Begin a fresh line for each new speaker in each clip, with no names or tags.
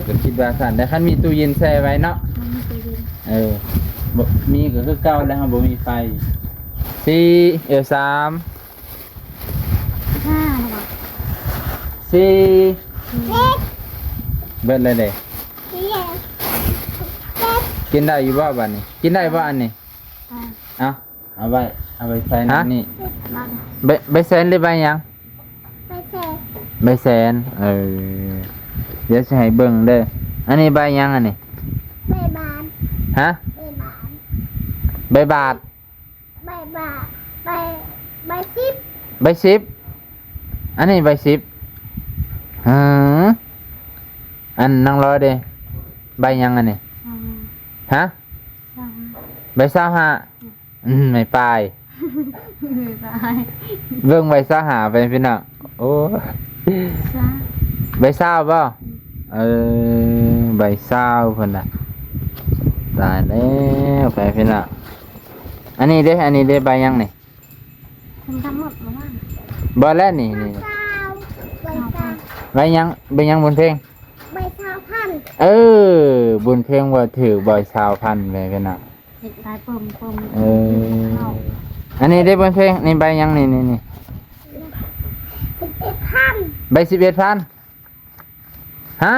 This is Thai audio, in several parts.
ก็คิดว่าสั่นแต่คันมีตู้เย็นแช่ไว้เนาะ
มันมีตู้เย็น
บ่มีก็คือเก่าแล้วครับบ่มีไฟสี่สาม
5นะบอก
สี่เบิดเลยเด้กินได้อยู่บ่บัดนี้กินได้บ่อันนี้เอาไว้ใส่นี่
บ้าน
ใบแสนหรือใบหยังใบแสนเดี๋ยวสิให้เบิ่งเด้ออันนี้ใบหยังอันนี้ฮะใบบาทใบสิบอันนี้ใบสิบอันนั่งรอเด้ใบหยังอันนี้ฮะใบ25ไม่ปลาย
ไม่ไป
เบิ่งใบ25ไปพี่น้องโอ้ใบ20บ่ใบ20เพิ่นน่ะตายแล้วไปพี่น้องอันนี้เด้ใบหยังนี่
ทำหมดแล้วว่า
บ่แล้วนี่ใบหยังบนเพลงบุญเพลงว่าถือบ่อย20,000เลยพี่น้อง
เห็ดลายปุ่ม
อันนี้ได้บนเพลงนี่ใบหยังนี่ใบ11,000ฮะ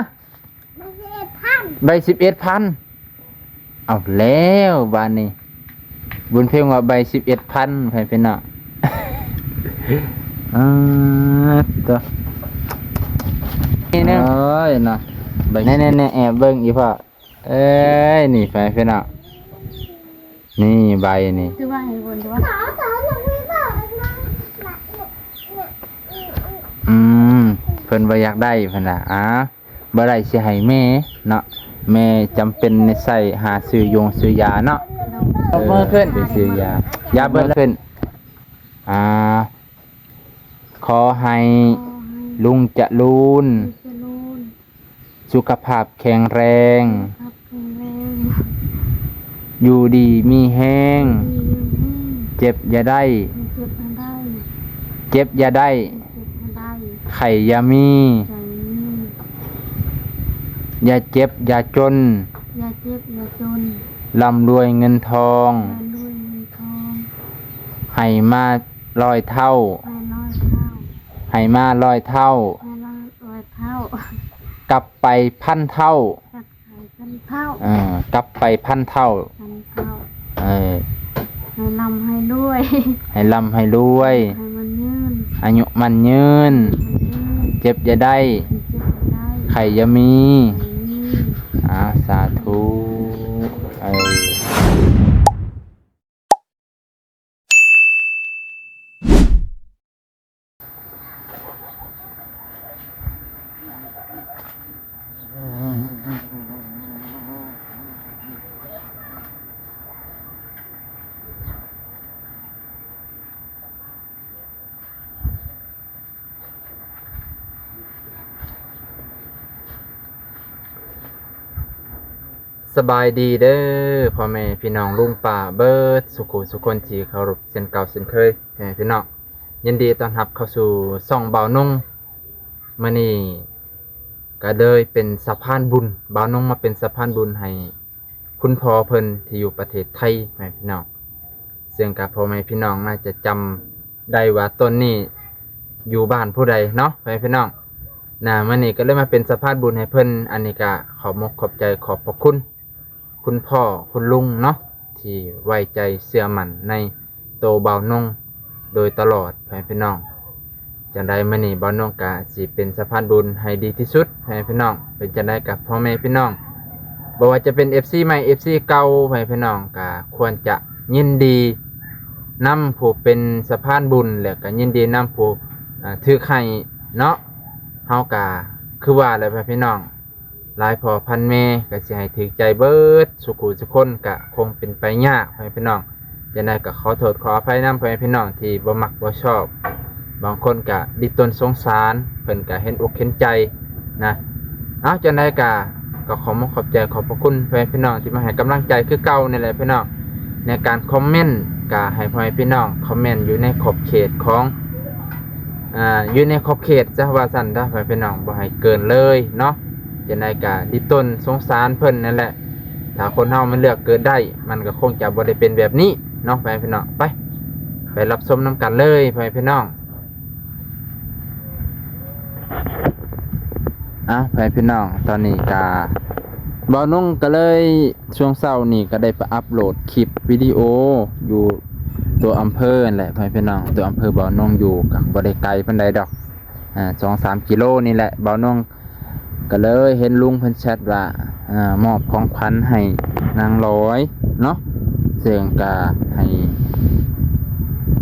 ใบ11,000เอาแล้วบานนี้บุญเพลงว่าใบ11,000ให้พี่น้องตัวนี่นึงเนาะใบนี่แอบเบิ่งอีพ่อนี่ไปพี่น้องนี่ใบนี่
คือว่าให้วนด้วย
เพิ่นบ่อยากได้เพิ่นน่ะบ่ได้สิให้แม่เนาะแม่จำเป็นใส่หาซื้อยาเนาะเอามือขึ้นไปซื้อยาเบิดขึ้นขอให้ลุงจรูนสุขภาพแข็งแรงอยู่ดีมีแห้งเจ็บอย่าได้ไข่อย่ามีอย่าเจ็บอย่าจนร่ำรวยเงินทองให้มา100 เท่าให้มา100 เท่ากลับไป1,000 เท่ากลับไป1,000 เท่า
ให้ลำให้รวย
ให้ร่ำให้รวย
ให้มันยืน
อายุมันยืนเจ็บอย่าได้ไข่อย่ามีสาธุสบายดีเด้อพ่อแม่พี่น้องลุงป้าเบิดสุขุสุคนที่เคารพเช่นเก่าเช่นเคยพี่น้องยินดีต้อนรับเข้าสู่ช่องเบานุ่งมื้อนี้ก็เลยเป็นสะพานบุญเบานุ่งมาเป็นสะพานบุญให้คุณพ่อเพิ่นที่อยู่ประเทศไทยพี่น้องซึ่งกับพ่อแม่พี่น้องน่าจะจำได้ว่าต้นนี้อยู่บ้านผู้ใดเนาะพี่น้องมื้อนี้ก็เลยมาเป็นสะพานบุญให้เพิ่นอันนี้ก็ขอบมกขอบใจขอบพระคุณพ่อคุณลุงเนาะที่ไว้ใจเชื่อมั่นในโตเบานงโดยตลอดพี่น้องจังได๋มื้อนี้เบานงก็สิเป็นสะพานบุญให้ดีที่สุดพี่น้องเป็นจังได๋กับพ่อแม่พี่น้องบ่ว่าจะเป็น FC ใหม่ FC เก่าพี่น้องก็ควรจะยินดีนำผู้เป็นสะพานบุญแล้วก็ยินดีนำผู้ถือไข่เนาะเฮาก็คือว่าแล้วพี่น้องหลายพอพันแม่ก็สิให้ถึกใจเบิดสุขุสุคนก็คงเป็นไปยากพี่น้องจังได๋ก็ขอโทษขออภัยนำพี่น้องที่บ่มักบ่ชอบบางคนก็ดิตนสงสารเพิ่นก็เห็นอกเห็นใจนะจังได๋ก็ขอขอบใจขอบพระคุณพี่น้องที่มาให้กำลังใจคือเก่านี่แหละพี่น้องในการคอมเมนต์ก็ให้พี่น้องคอมเมนต์อยู่ในขอบเขตของอยู่ในขอบเขตซะว่าซั่นเด้อพี่น้องบ่ให้เกินเลยเนาะ จะได้กะดิต้นสงสารเพิ่นนั่นแหละถ้าคนเฮามันเลือกเกิดได้มันก็คงจะบ่ได้เป็นแบบนี้เนาะไปพี่น้องไปรับชมน้ำกันเลยไปพี่น้องไปพี่น้องตอนนี้กะบ่าวนุ่งก็เลยช่วงเช้านี่ก็ได้ไปอัปโหลดคลิปวิดีโออยู่ตัวอำเภอนั่นแหละพี่น้องตัวอำเภอบ่าวนุ่งอยู่กับบ่ได้ไกลปานใดดอก2-3 กิโลนี่แหละบ่าวนุ่งก็เลยเห็นลุงเพิ่นแชทว่ามอบของขวัญให้นางร้อยเนาะซึ่งก็ให้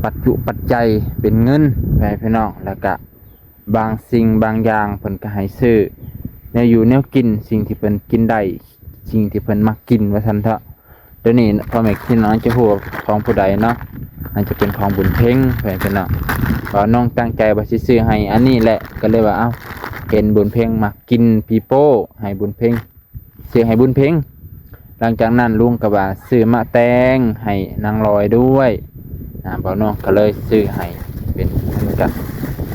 ปัจจัยเป็นเงินไปพี่น้องแล้วก็บางสิ่งบางอย่างเพิ่นก็ให้ซื้อแนวอยู่แนวกินสิ่งที่เพิ่นกินได้สิ่งที่เพิ่นมักกินว่าซั่นเถอะเดี๋ยวนี้พ่อแม่พี่น้องจะฮู้ของผู้ใดเนาะอันจะเป็นของบุญเพ็งไปพี่น้องว่าน้องตั้งใจว่าสิซื้อให้อันนี้แหละก็เลยว่าเห็นบุญเพ็งมักกินปีโป้ให้บุญเพ็งซื้อให้บุญเพ็งหลังจากนั้นลุงก็ว่าซื้อมะแตงให้นางลอยด้วยบ่าวน้องก็เลยซื้อให้เป็นเหมือนกัน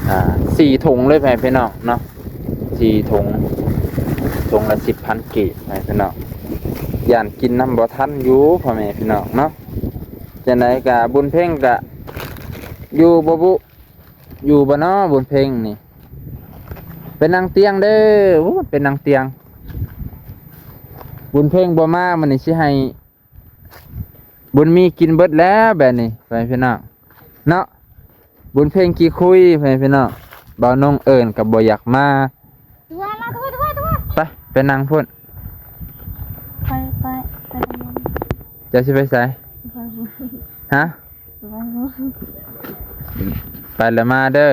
4 ถุงเลยพี่น้องเนาะ4 ถุงละ 10,000 กีบพี่น้องย่านกินน้ำบ่ทันอยู่พ่อแม่พี่น้องเนาะจังได๋ก็บุญเพ็งก็อยู่บ่บุอยู่บ่เนาะบุญเพ็งนี่เป็นนางเตียงเด้อเป็นนางเตียงบุญเพ็งบ่มามื้อนี้สิให้บุญมีกินเบิดแล้วแบบนี้ไปพี่น้องเนาะบุญเพ็งกี่คุยไปพี่น้องบ่าวนงเอิ้นก็บ่อยากมาไปนั่งพุ่น
ไป
จะสิไปไสฮะไปแล้วมาเด้อ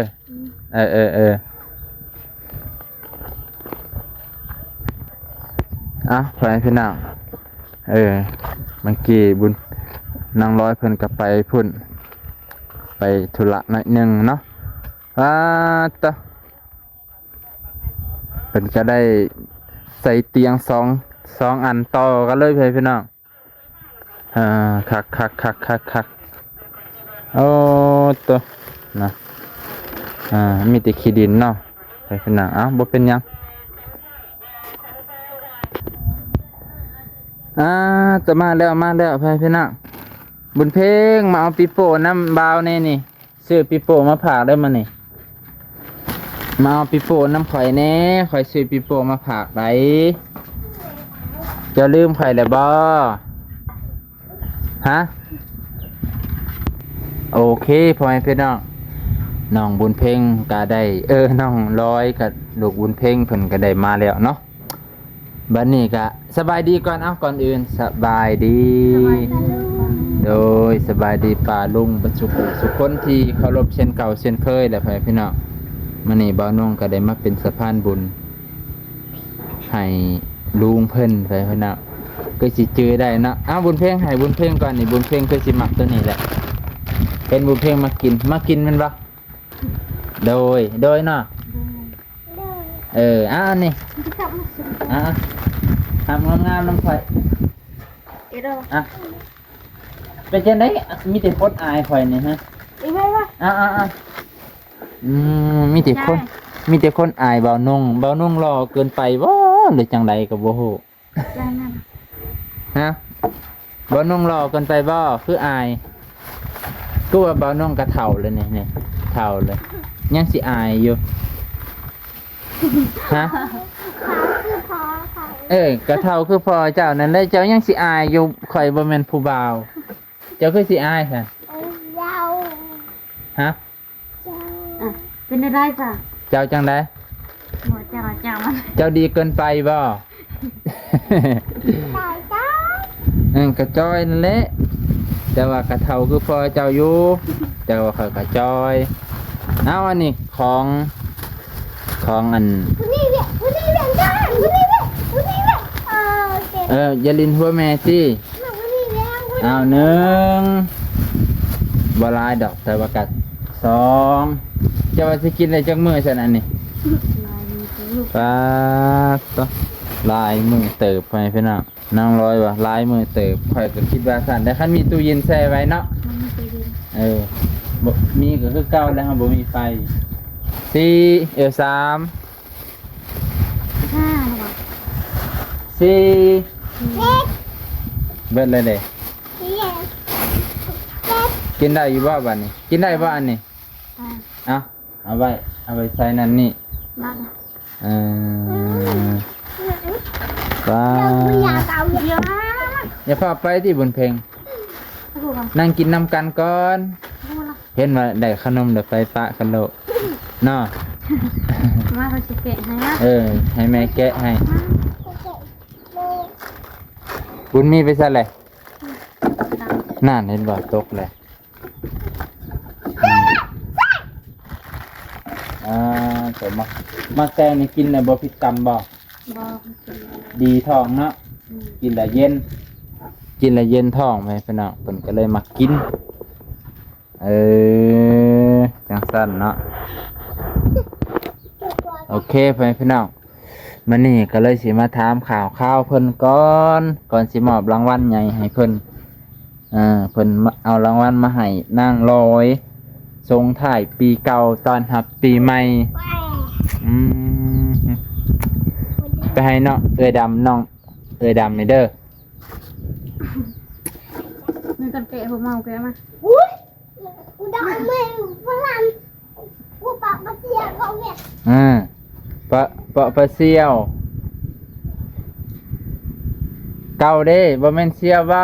ไปพี่น้องเมื่อกี้บุญนางร้อยเพิ่นก็ไปพุ่นไปธุระหน่อยหนึงเนาะต่อเพิ่นก็ได้ใส่เตียง2 อันต่อกันเลยพี่น้องคักโอ้ตัวนะมีแต่ขี้ดินเนาะพี่น้องบ่เป็นหยังจะมาแล้วพี่น้องบุญเพ็งมาเอาปิโป้น้ำบาวแน่นี่ซื้อปิโป้มาผากได้มานี่มาเอาปิโป้น้ำข่อยแน่ข่อยซื้อปิโป้มาผากได้จะลืมข่อยแล้วบ่ฮะโอเคพ่อแม่พี่น้องน้องบุญเพ็งก็ได้น้องร้อยกับลูกบุญเพ็งเพิ่นก็ได้มาแล้วเนาะบัดนี้ก็สบายดีก่อนก่อนอื่นสบายดีโดยสบายดีป่าลุงบรรสุคนที่เคารพเช่นเก่าเช่นเคยแหละพี่น้องมื้อนี้บ่าวนงก็ได้มาเป็นสะพานบุญให้ลุงเพิ่นพี่น้องก็สิจื้อได้เนาะบุญเพ็งให้บุญเพ็งก่อนนี่บุญเพ็งคือสิมักตัวนี้แหละเป็นบุญเพ็งมากินแม่นบ่โดยเนาะนี่ทำงามน้ำไฟเป็นจังได๋มีแต่คนอายข่อยนี่ฮะมีแต่คนอายบ่าวนุ่งรอเกินไปบ่หรือจังไดก็บ่ฮู้ฮะบ่าวนุ่งรอเกินไปบ่คืออายก็ว่าบ่าวนุ่งก็เฒ่าเลยนี่เฒ่าเลยยังสิอายอยู่ฮะกระเท่าคือพ่อเจ้านั่นแหละเจ้ายังสิอายอยู่ข่อยบ่แม่นผู้บ่าวเจ้าคือสิอายค่ะฮะ
เป็นอะไรจ้ะ
เจ้าจังได๋
มัน
เจ้าดีเกินไปบ่กระจ้อยนั่นแหละแต่ว่ากระเท่าคือพ่อเจ้าอยู่แต่ว่าเขากระจ้อยอันนี้ของอันอย่าลินหัวแม่สิ1บ่หลายดอกแต่ว่ากัด2จะว่าสิกินได้จักมื้อซั่นอันนี้ป้าตลายมื้อเติบไปพี่น้องนางร้อยว่าลายมื้อเติบข่อยก็คิดว่าซั่นแต่คันมีตู้เย็นแช่ไว้เนาะบ่มีก็คือเก่าแล้วครับบ่มีไฟ3
5
สี่เบิดเลยเด้กินได้อยู่บ่บัดนี้กินได้บ่อันนี้
อ่ะ
เอาไว้ใส่นั่นนี่
มา
เออว้า
เดี๋ยวนะ
อย่าพาไปที่บนเพลง
ให้กูก่อน
นั่งกินน้ำกันก่อน
ให้กูละ
เห็นว่าได้ขนมได้ไฟปะกันโลกเนาะ
มาเขาจะแกะให้นะ
ให้แม่แกะให้บุญมีไปซะเลยนั่นเห็นบ่ตกเลยแต่มาแตงนี่กินน่ะบ่ผิดกรรมบ่
บอก
ดีท้องเนาะกินแล้วเย็นท้องไปพี่น้องเพิ่นก็เลยมากินจังซั่นเนาะโอเคพี่น้องมื้อนี้ก็เลยสิมาถามข่าวเพิ่นก่อนสิมอบรางวัลใหญ่ให้เพิ่นเพิ่นเอารางวัลมาให้นางลอยส่งท้ายปีเก่าตอนรับปีใหม่ไปให้น้องเอ้ยดำนี่เด้อ
มีกันแกะผมเอาแกะมา
ปะเสี่ยวเก่าเด้บ่แม่นเสี่ยวบ่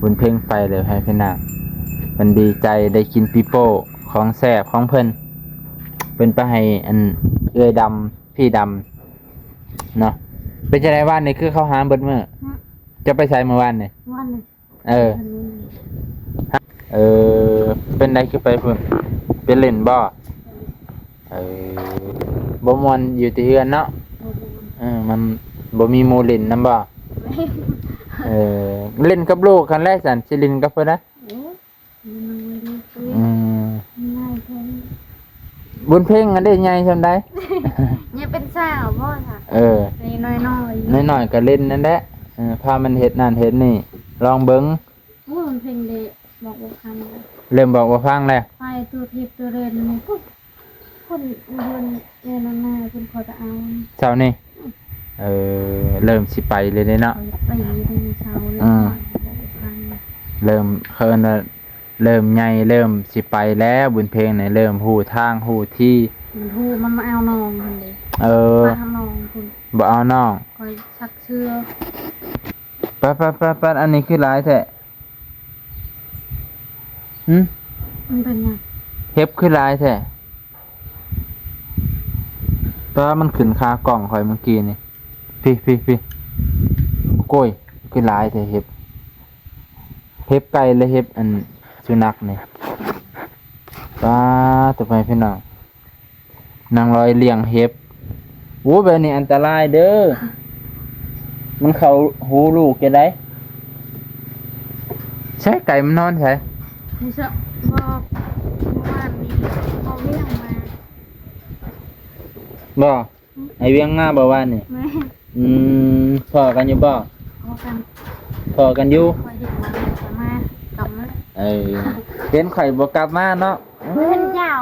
บุญเพ่งไปเลยให้พี่นางมันดีใจได้กินปีโป้ของแซ่บของเพิ่นเป็นไปให้อันเอ้ยดำพี่ดำเนาะเป็นจังได๋ว่านนี่คือเขาหาเบิดมื้อจะไปใช้เมื่อวานนี่
วันหนึ่ง
เป็นไดคือไปพุ่นเป็นเล่นบ่บ่ม่วนอยู่ที่เฮือนเนาะมันบ่มีหมู่เล่นนำบ่เล่นกับลูกคันแรกสั่นสิเล่นกับเพิ่นนะบุญเพ่งอันได้ใหญ่ซำใด
เนี่ยเป็นสาวบ่ค่ะนี่น้อย
ๆก็เล่นนั่นแหละพามันเฮ็ดนั่นเฮ็ดนี่ลองเบิ่ง
โอ้มันเพลงเดะบอกว่าคำ
เริ่มบอกว่าฟังแล้ว
ไปตัวทิพย์ตัวเรนนี่คนเนี่ยน่าคนเขาจะเอา
เช้านี่เริ่มสิไปเลยเนาะ
เขาจะไปในเช้าเลย
เริ่มเคินเริ่มใหญ่เริ่มสิไปแล้วบุญเพลงเนี่ยเริ่มหูทางหูที่
มันมาเอาน้องคนเดียว มาทำน้องคุณ
บ่เอาน้อง
คอยชักเชือ
ไปอันนี้คือหลายแท้
มันเป็นยัง
เฮ็บคือหลายแท้ป้ามันขึ้นคากล่องข่อยเมื่อกี้นี่พี่โก้ยคือหลายแท้เฮ็บไก่และเฮ็บอันสุนัขนี่ป้าต่อไปพี่น้องนางลอยเลี้ยงเฮ็บโอ้แบบนี้อันตรายเด้อมันเข้าหูลูกจะได้ใช่ไก่มันนอนใช่
นี่เชื่อบอกว่านี่เขาเรียกมา
บ่ไอเวียงง่าบ่ว่านี่
แม่
พอกันอยู่บ่
เอากัน
พอกันอยู่
คอยเห็นมาสามารถกลับมา
เห็นข่อยบ่กลับมาเนาะ
เพื่อนเจ้า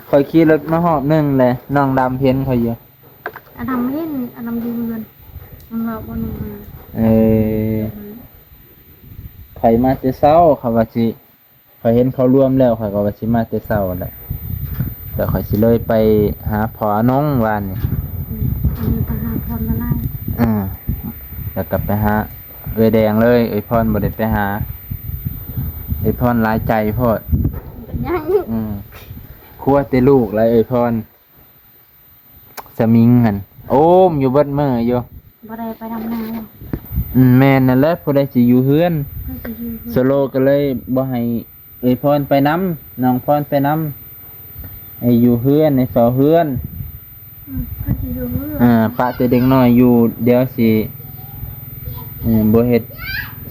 ข่อยขี่รถมาหอบหนึงเลยน้องดำเห็นข่อยอยู่
อันทำเล่นอันทำยืมเงินมันเราบนมา
ข่อยมาแต่เช้าเขาว่าสิข่อยเห็นเขารวมแล้วข่อยก็ว่าสิมาแต่เช้าแหละแต่ข่อยสิเลยไปหาพ่อน้องวานนี่
มีปัญหาพรมาไล่
แล้วกลับไปหาเอ้ยแดงเลยเอ้ยพรบ่ได้ไปหาเอ้ยพรหลายใจโพด
เป็นยัง
ครัวแต่ลูกแล้วเอ้ยพรสมิงหั่นโอ้มอยู่เบิดมื้ออยู่
บ่ได้ไปทำนาหรอก
แม่นนั่นแหละผู้ใดสิอยู่เฮือน
เพื่อนจะยืม
โซโลก็เลยบ่ให้เอ้ยพรไปนํน้องพรไปนํให้อยู่เฮือนให้เฝ้าเฮือน
เพื่อนจะยืมเงิน
ปะแต่เด็กน้อยอยู่เดี๋ยวสิบ่เฮ็ด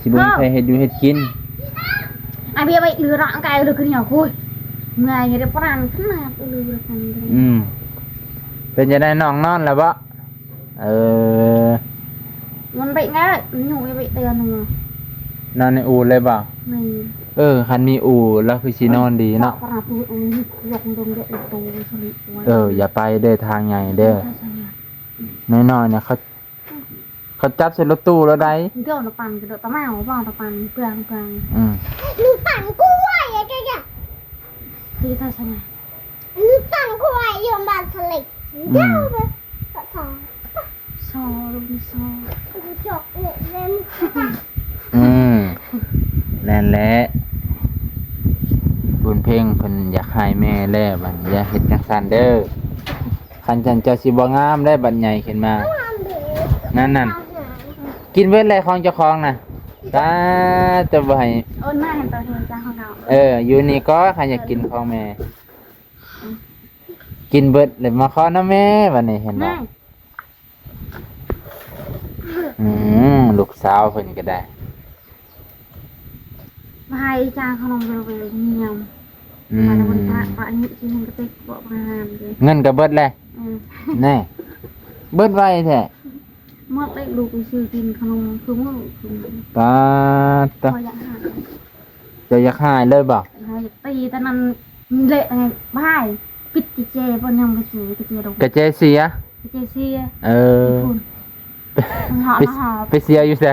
สิบ่มีใครเฮ็ดอยู่เฮ็ดกิน
ไอเบียไปเรือร่างกายเรือขึ้นเหนียวคุยไงเดี๋ยวปรานขึ้นมาเรือกัน
เป็นจะได้น้องนอนแล้วบ่
มันไปง่ายหนูไปเตือนหนู
นอนในอู่เลยบ่
ไม่
คันมีอู่แล้วคือสินอนดีเนาะ
ปราบปูอันนี้ยกลงเด็กตัวสลิด
อย่าไปเด้อทางใหญ่เด้อ น้อยๆเนี่ยเขาจับใส่รถตู้แล้วได้
เดี๋ยวเราปั่นกระโดดตะแมวบ้างเราปั่นเปลือง
อืม
หนูปั่นกล้วยอะแกอะ
ตีเธอใช่ไหม
หนูปั่นกล้วยอยู่บ้านสลิดเดี๋ยวไปสอง
ซอลูกซอ
จกเนี่ยเล่น
อืมนั่นแหละบุญเพ่งเพิ่นอยากให้แม่แล้วบัดอย่าเฮ็ดจังซั่นเด้อคันจันเจ้าสิบ่งามได้บัดใหญ่ขึ้นมา นั่นกินเบิดเลยของเจ้าของน่ะตาจะบ่ให้
เออหน้าเห็นตัวเห็นจ้าของเรา
อยู่นี่ก็ใครอยากกินของแม่ กินเบิดเลยมาขอนะแม่บัดนี้เห็นบ่
ง่าย
ลูกสาวเพิ่นก็ได้
พายจ้าขนมเราไปเงียบ
อื
มาแล้ว
ม
มันปะอันนี้ที่มันก็ติดบอกพามเลย
เงินก็เบิดเลยแน่เบิดไว้แท้
เมื่อไปลูกไปซื้อกินขนมคือเมื่อคือ
ตา
พ
ตา
ออยากหา
จะอยากหายเลยบ่
เราอยากตีแต่นั้นเละไงบ้ายปิดกิเจปนยังไปซื้อกระเจดง
กระเจเสีย
กระเจเสีย
เออ
คุณหอ
ไป
หอ
ไปเสียอยู่ไส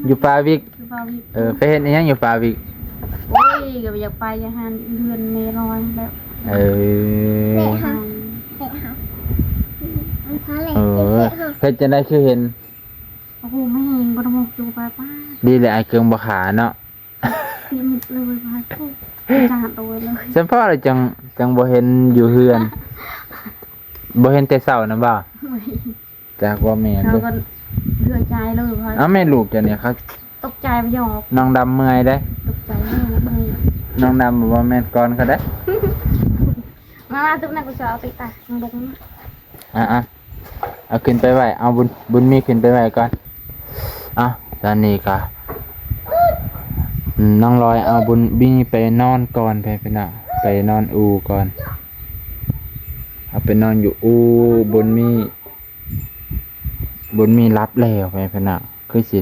อยู่ปาวิก
คือบาวิ
ไปเฮ็ดอิหยังอยู่ปาวิก
โอ้ยก็อยากไปอยากหาเดือนเมลอยแล้ว
เอ
เตะ
อ
ค่ะเตะค่ะมันสลิด
เออ
เตะค่ะ
เฮ็ดจังได๋คือเห็น
โอ้โหไม่เห็นบรมกจูไปป้า
ดีเลยไอ้เกิงบ่ขาเนาะ
ตีมิดเลยพายทุกจานโดยเลย
ฉันพ่อเลยจังบ่เห็นอยู่เฮือนบ่เห็นแต่เช้านะบ่จากว่าแม่น
เรา
เด้อ
ก็เดือดใจเลยพาย
เอ้าแม่ลูกจ้ะเนี่ยเขา
ตกใจไปหยอก
น้องดำเมื่อยเด้
ตกใจแม่เลย
น้องดำบอกว่าแม่นก่อนเขาได้
มาตุ๊กนักกุศลติตาลงลง
อ่ะเอาขึ้นไปไว้เอาบุญมีขึ้นไปไว้ก่อนตอนนี้ก็น้องลอยเอาบุญมีไปนอนก่อนไปน่ะไปนอนอูก่อนเอาไปนอนอยู่อูบุญมีรับแล้วไปน่ะคือสิ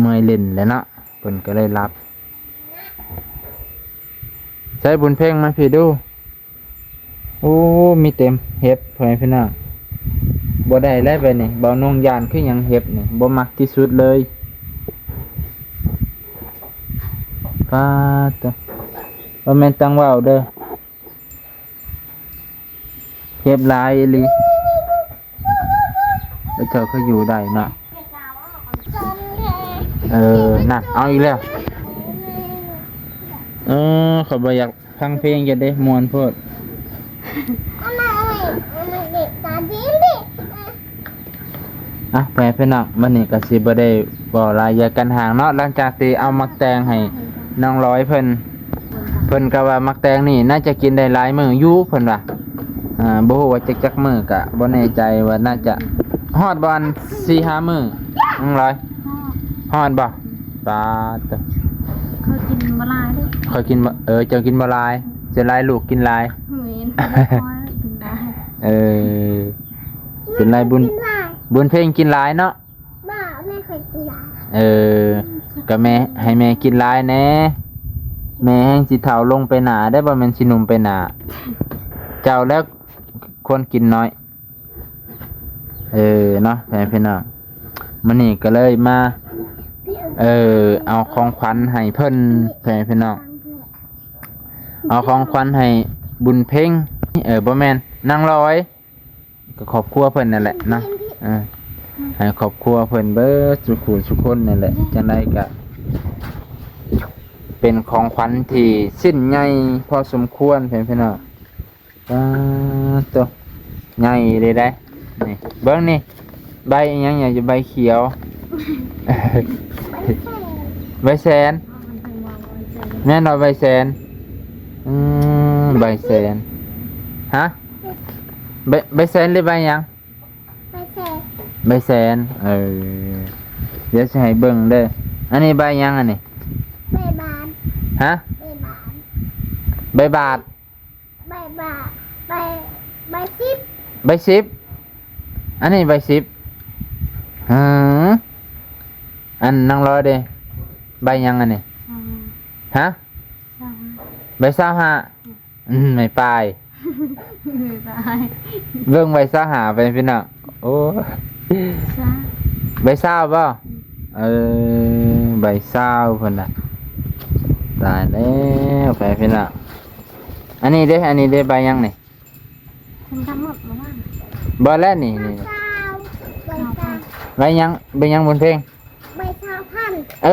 เมื่อยเล่นแล้วเนาะเพิ่นก็เลยรับใช้บุญเพ่งมาพี่ดูโอ้มีเต็มเห็บเพิ่นพี่น้องบ่ได้แล้วไปนี่บ่นงยานคือหยังเห็บนี่บ่มักที่สุดเลยป้าตะบ่แม่นตังเว้าเด้อเห็บหลายอีหลีแล้วเจ้าก็อยู่ได้เนาะน่ะเอาอีกแล้วขอยบ่อยากฟังเพลงจะได้ม่วนโพด
เอามาเด็กตาดีดิ
แม่พี่น้องมื้อนี้ก็สิบ่ได้บ่รายละกันห่างเนาะหลังจากที่เอามักแตงให้น้องร้อยเพิ่นก็ว่ามักแตงนี่น่าจะกินได้หลายมื้ออยู่เพิ่นว่าบ่ฮู้ว่าจักมื้อก็บ่แน่ใจว่าน่าจะฮอดบ่อัน 4-5 มื้อน้องร้อยฮอดบ่ปาด
เขากินมาลายด้วย
ข้อยกินบ่เจ้ากินบ่หลายจะหลายลูกกินหลาย
เหม็นกินได้
เป็นไรบุญเพลงกินหลายเนาะ
บ้าไม่เคยกินหลา
ก็แม่ให้แม่กินหลายแหน่แม่แห้งสิเฒ่าลงไปหนาได้บ่แม่นสิหนุ่มไปหนาเจ้าแล้วควรกินน้อยเนาะแม่พี่น้องมื้อนี้ก็เลยมาเอาของขวัญให้เพิ่นแม่พี่น้องเอาของขวัญให้บุญเพ่งบ่แม่นนางร้อยก็ครอบครัวเพิ่นนั่นแหละเนาะให้ครอบครัวเพิ่นเบิดสุขุสุคนนั่นแหละจังไดก็เป็นของขวัญที่สิ้นใหญ่พอสมควรเพิ่นพี่น้องตัวใหญ่เลยได้นี่เบิ่งนี่ใบอิหยังอยู่ใบเขียว ใบแสนแม่นใบแสนใบแสนฮะใบแสนหรือใบหยัง
ไม่ใช่
ใบแสนเดี๋ยวจะให้เบิ่งเด้ออันนี้ใบหยังอันนี้
ใบบาน
ฮะ
ใบบาน
ใบบาท
ใบบาใบใบซิป
ใบสิบอันนี้ใบสิบอันนั่งรอเด้ใบหยังอันนี้ฮะใบ25ไม่ปลาย
ตาย
เบิ่งใบซ่าหาไปพี่น้องโอ้
ซะ
ใบซ่าบ่เออใบซ่าเพิ่นน่ะตายแล้วไปพี่น้องอันนี้เด้ใบยังนี่
ฉันทำหมดแล้วว่า
บ่แล้วนี่
ใบซาว
ใบยังบนเพลง
ใบซาวพัน
เอ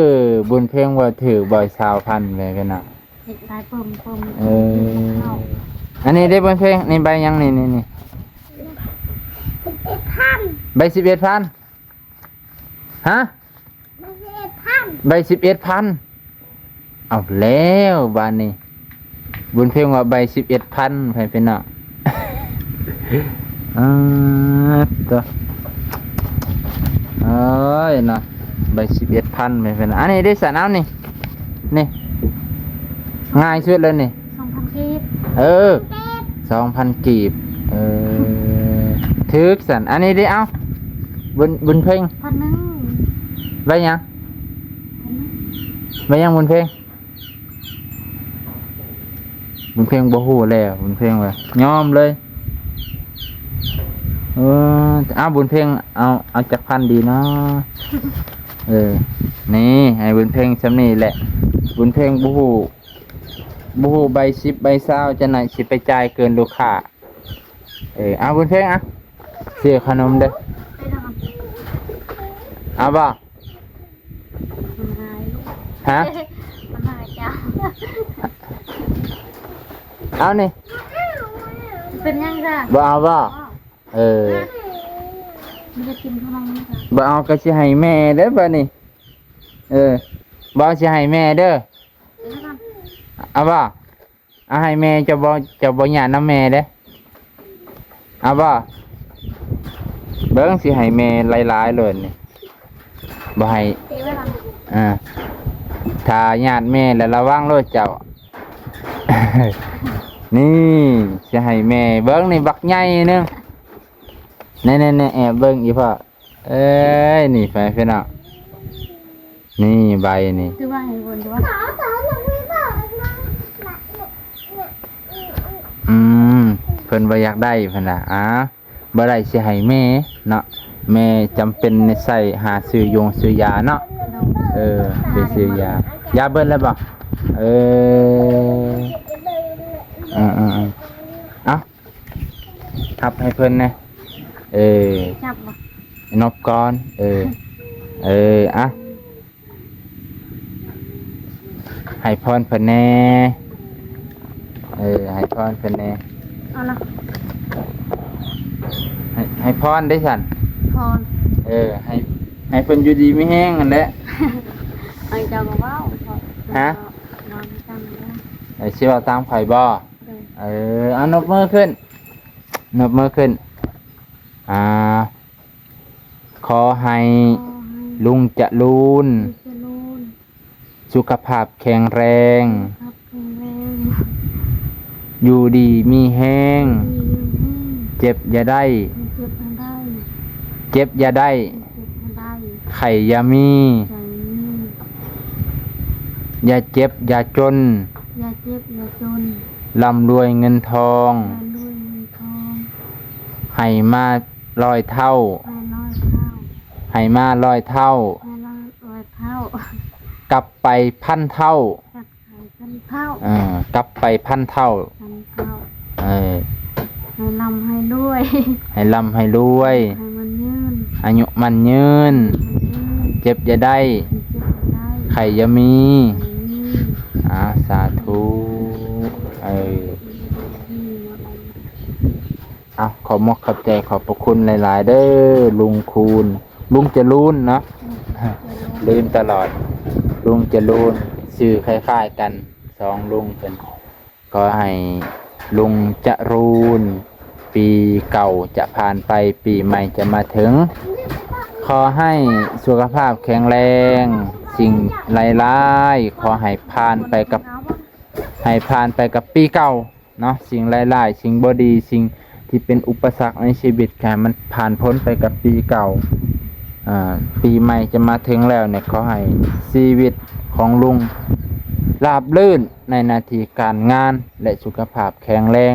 อบนเพลงว่าถือบ่อยชาวพันเลยพี่น้อง
เด็กตายปุ่ม
เอออันนี้ได้บนเพลงนี่ใบยังนี่
พัน
ใบ11,000ฮะ
ใบ11,000
ใบ11,000เอาแล้วบ้านนี้บุญเพ่งว่าใบ11,000ไปเป็นเนาะ ตัวเอ้ยเนาะใบ11,000ไปเป็นอันนี้ได้สนามนี่ง่ายสุดเลยนี่
2,000กีบ
เออ2,000กีบถึกสันอันนี้ได้เอาบุญเพ่ง
พันหนึ่ง
ใบยังใบยังบุญเพ่งบ่ฮู้แล้วบุญเพ่งว่ายอมเลยเอาบุญเพ่งเอาจักพันดีเนาะนี่ให้บุญเพ่งซำนี้แหละบุญเพ่งบ่ฮู้ใบ10ใบ20จะไหนสิไปจ่ายเกินลูกค้าเอาบุญเพ่งอ่ะเสียขนมเด้อ
ได้แล้วครับ
เอาบ่
มันหาย
ฮะ
มันหายจ้า
เอานี่
เป็นยังจ้ะ
บ่เอาบ่เออ
มันจะกินขนมไหมคะ
บ่เอาก็สิให้แม่เด้อบัดนี้บ่เอาสิให้แม่เด้อ
แล้วกัน
เอาบ่เอาให้แม่จะบ่หยาดน้ำแม่เด้อเอาบ่เบิ่งสิให้แม่หลายๆเลยนี่บ่ให้
ตีไว้ก่อน
ถ้าหยาดแม่แล้วระวังโลดเจ้า นี่สิให้แม่เบิ่งนี่บักใหญ่นึงนี่แอบเบิ่งอีพ่อเอ้ยนี่ไปพี่น้องนี่ใบนี่
คือว่าให้วนคือว่า
ต่อหนูไม่บอกนะ
เพิ่นบ่อยากได้เพิ่นน่ะบ่ได้สิให้แม่เนาะแม่จำเป็นใส่หาซื้อยาเนาะไปซื้อยาเบิดแล้วบ่เอาทับให้เพิ่นนะ
จับบ่
นบก่อนอะให้พรเพิ่นแน่ให้พรเพิ่นแน่
เอาละ
ให้พรได้สั่น
พร
ให้เพิ่นอยู่ดีไม่แห้งนั่นแหละ
ไอ้เจ้าก็ว้าวพร
ฮะ
นอนจำได้
สิว่าตามไผบ่เอานบมือขึ้นขอให้ลุงจรูน
จะรูน
สุขภาพแข็งแรง
ครับแข็งแรง
อยู่ดีมีแห้ง
ดีอยู่นี่
เจ็บอย่าได้
เจ็บมันได้
เจ็บอย่าได้
เจ็บมันได้
ไข่อย่ามี
ใจนี่
อย่าเจ็บอย่าจน
อย่าเจ็บอย่าจน
ร่ำรวยเงินทอง
อย่าด้วยเงินทอง
ให้มาร้อยเท่า
ให้น้อยเท่า
ให้มาร้อยเท่า
ให้น้อยเท่าก
ลับไปพันเท่า
กัดไข่กันเท่าก
ลับไปพันเท่า
กันเท่า
เออ
ให้ลำให้ด้วย
ให้ร่ำให้รวย
ให้มันยืน
อายุมันยืน เจ็บอย่าได้
เจ็บมันได้
ไข่อย่ามี
ให้ยืน
สาธุขอบมกขอบใจขอบพระคุณหลายๆเด้อลุงคูณลุงจะรูนเนาะ ลืมตลอดลุงจะรูนชื่อคล้ายๆกันสองลุงเป็นก็ให้ลุงจะรูนปีเก่าจะผ่านไปปีใหม่จะมาถึง ขอให้สุขภาพแข็งแรงสิ่งร้ายๆขอให้ผ่านไปกับปีเก่าเนาะสิ่งร้ายๆสิ่งบ่ดีสิ่งที่เป็นอุปสรรคในชีวิตแค่มันผ่านพ้นไปกับปีเก่าปีใหม่จะมาถึงแล้วเนี่ยขอให้ชีวิตของลุงราบรื่นในหน้าที่การงานและสุขภาพแข็งแรง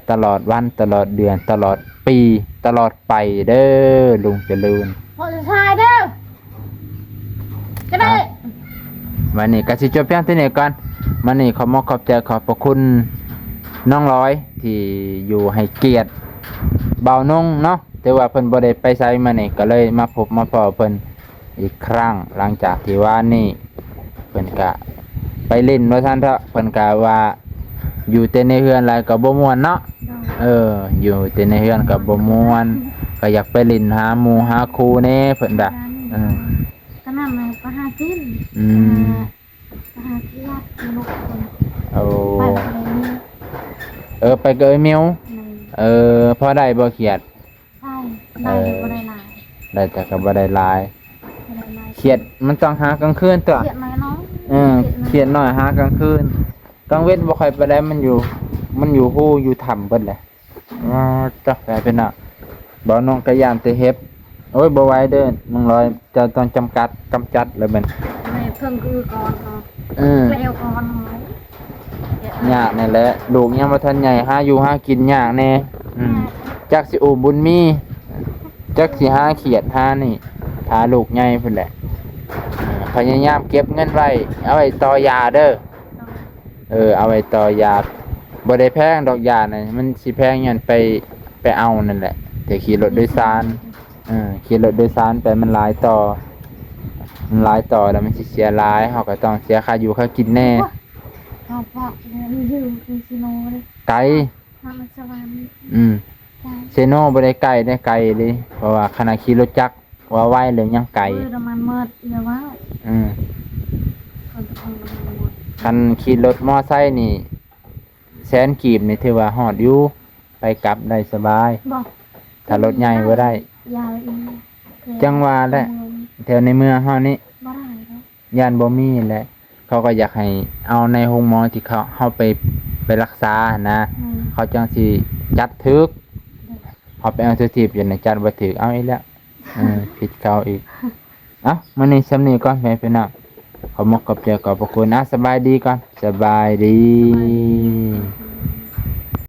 ตลอดวันตลอดเดือนตลอดปีตลอดไปเด้อลุงเจริญ
พอจะชายเด้อจะได้
วันนี้ก็สิจบเพียงเท่านี้ก่อนวันนี้ขอขอบใจขอบพระคุณน้องร้อยที่อยู่ให้เกียรติเบานงเนาะแต่ว่าเพิ่นบ่ได้ไปไสมานี่ก็เลยมาพบมาพอเพิ่นอีกครั้งหลังจากที่ว่านี่เพิ่นก็ไปเล่นว่าซั่นเถอะเพิ่นก็ว่าอยู่แต่ในเฮือนหลายก็บ่ม่วนเนาะอยู่แต่ในเฮือนก็บ่ม่วนก็อยากไปเล่นหาหมู่หาครูแน่เพิ่นว่า
ก็นั่นเลยก็หากินก็หากินยากลูกคน
โอ้
ไปเลยนี่
ไปเกยเมียวพอได้บ่เขียด
ได้ก็ได้หลาย
ได้แต่ก็บ่ได้หลาย
ก็ได้หลาย
เขียดมันต้องหากลางคืนตัว
เขียนไหมน้อง
เขียดน้อยหากลางคืนกลางเว้นบ่ค่อยไปได้มันอยู่ฮู้อยู่ถ้ำเบิดแหละจักแต่เป็นน่ะบ่น้องก็ยามแต่เฮ็บโอ้ยบ่ไหวเด้อน้องร้อยจะต้องกำจัดแล้วมัน
ในเพิ่งคือก่อนก็เลี้ยวก่อนหน่อย
ยากนั่นแหละลูกยังบ่ทันใหญ่หาอยู่หากินยากแน่จักสิอุบุญมีจักสิหาเขียดหานี่หาลูกใหญ่พุ่นแหละพยายามเก็บเงินไว้เอาไว้ต่อยาเด้อเอาไว้ต่อยาบ่ได้แพงดอกยาน่ะมันสิแพงหยันไปเอานั่นแหละแต่ขี่รถโดยสารขี่รถโดยสารไปมันหลายต่อแล้วมันสิเสียหลายเฮาก็ต้องเสียค่าอยู่ค่ากินแน่
พอรีวิวคือซิโนเลย
ไกล
ทำมันสวรรค์
เซโนบ่ได้ไกลได้ไกลเด้เพราะว่าขณะขี่รถจักรว่าไวเลยยังไกล
มันเมิดเยอะว่าคนทุกคนมันหมด
คันขี่รถมอไซค์นี่แสนกีบนี่ถือว่าฮอดอยู่ไปกลับได้สบายถ้ารถใหญ่บ่ได้จังหวะแหละแถวในเมืองเฮานี่ย่านบ่มีแหละเขาก็อยากให้เอาในโรงหมอที่เขาไปรักษานะเขาจังสิจัดถึกเขาไปเอาสถิบอยู่ในจัดบ่ถึกเอาอีกแล้วผิดเขาอีกมื้อนี้สำนี้ก่อนแม่พี่น้องขอขอบใจขอบพระคุณสบายดีก่อนสบายดี